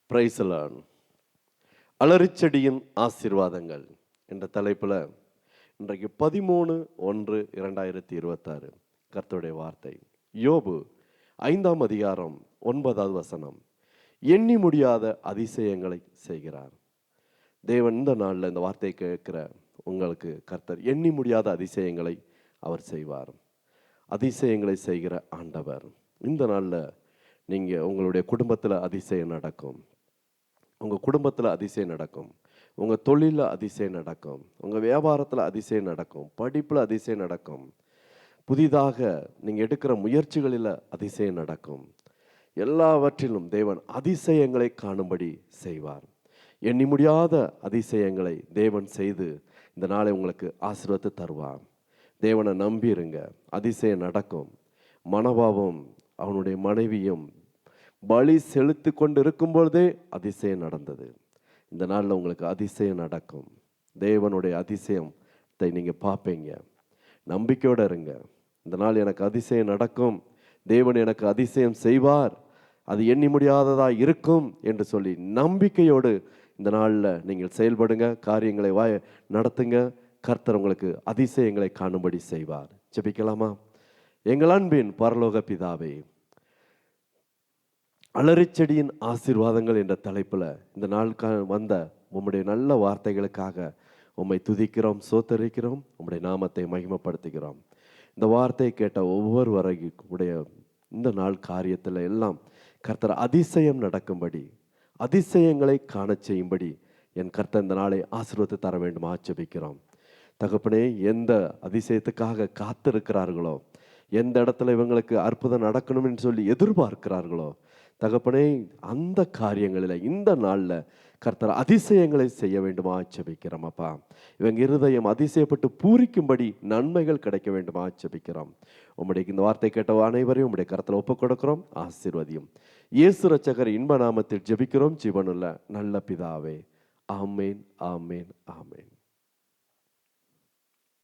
Praise the Lord. அலரிச்செடியின் ஆசீர்வாதங்கள் என்ற தலைப்பில் இன்றைக்கு 13/1/2026 கர்த்தருடைய வார்த்தை. யோபு 5ஆம் அதிகாரம் 9வது வசனம். எண்ணி முடியாத அதிசயங்களை செய்கிறார். தேவன் இந்த நாளில் இந்த வார்த்தையை கேட்கிற உங்களுக்கு கர்த்தர் எண்ணி முடியாத அதிசயங்களை அவர் செய்வார். அதிசயங்களை செய்கிற ஆண்டவர். இந்த நாளில் நீங்கள் உங்களுடைய குடும்பத்தில் அதிசயம் நடக்கும். உங்கள் குடும்பத்தில் அதிசயம் நடக்கும். உங்கள் தொழிலில் அதிசயம் நடக்கும். உங்கள் வியாபாரத்தில் அதிசயம் நடக்கும். படிப்பில் அதிசயம் நடக்கும். புதிதாக நீங்கள் எடுக்கிற முயற்சிகளில் அதிசயம் நடக்கும். எல்லாவற்றிலும் தேவன் அதிசயங்களை காணும்படி செய்வார். எண்ணி முடியாத அதிசயங்களை தேவன் செய்து இந்த நாளை உங்களுக்கு ஆசீர்வாதத்தை தருவார். தேவனை நம்பியிருங்க, அதிசயம் நடக்கும். மனோபாவம் அவனுடைய மனைவியும் பலி செலுத்தி கொண்டு இருக்கும் பொழுதே அதிசயம் நடந்தது. இந்த நாளில் உங்களுக்கு அதிசயம் நடக்கும். தேவனுடைய அதிசயத்தை நீங்கள் பார்ப்பீங்க. நம்பிக்கையோடு இருங்க. இந்த நாள் எனக்கு அதிசயம் நடக்கும், தேவன் எனக்கு அதிசயம் செய்வார், அது எண்ணி முடியாததாக இருக்கும் என்று சொல்லி நம்பிக்கையோடு இந்த நாளில் நீங்கள் செயல்படுங்க. காரியங்களை நடத்துங்க. கர்த்தர் உங்களுக்கு அதிசயங்களை காணும்படி செய்வார். ஜெபிக்கலாமா? எங்கள் அன்பின் பரலோக பிதாவே, அலரிச்செடியின் ஆசீர்வாதங்கள் என்ற தலைப்பில் இந்த நாளுக்காக வந்த உம்முடைய நல்ல வார்த்தைகளுக்காக உம்மை துதிக்கிறோம், சோத்தரிக்கிறோம், உம்முடைய நாமத்தை மகிமைப்படுத்துகிறோம். இந்த வார்த்தையை கேட்ட ஒவ்வொருவரையுடைய இந்த நாள் காரியத்தில் எல்லாம் கர்த்தர் அதிசயம் நடக்கும்படி, அதிசயங்களை காண செய்யும்படி என் கர்த்தர் இந்த நாளை ஆசீர்வாதத்தை தர வேண்டும் ஆச்சபிக்கிறோம். தகப்பனே, எந்த அதிசயத்துக்காக காத்திருக்கிறார்களோ, எந்த இடத்துல இவங்களுக்கு அற்புதம் நடக்கணும்னு சொல்லி எதிர்பார்க்கிறார்களோ, தகப்பனே, அந்த காரியங்களில் இந்த நாளில் கர்த்தர் அதிசயங்களை செய்ய வேண்டுமா ஜெபிக்கிறோம். அப்பா, இவங்க இருதயம் அதிசயப்பட்டு பூரிக்கும்படி நன்மைகள் கிடைக்க வேண்டுமா ஜெபிக்கிறோம். உம்முடைய இந்த வார்த்தை கேட்ட அனைவரையும் உம்முடைய கரத்தில் ஒப்புக் கொடுக்கிறோம். ஆசீர்வதியும். இயேசு ரட்சகர் இன்ப நாமத்தில் ஜெபிக்கிறோம், ஜீவனுள்ள நல்ல பிதாவே. ஆமேன், ஆமேன், ஆமேன்.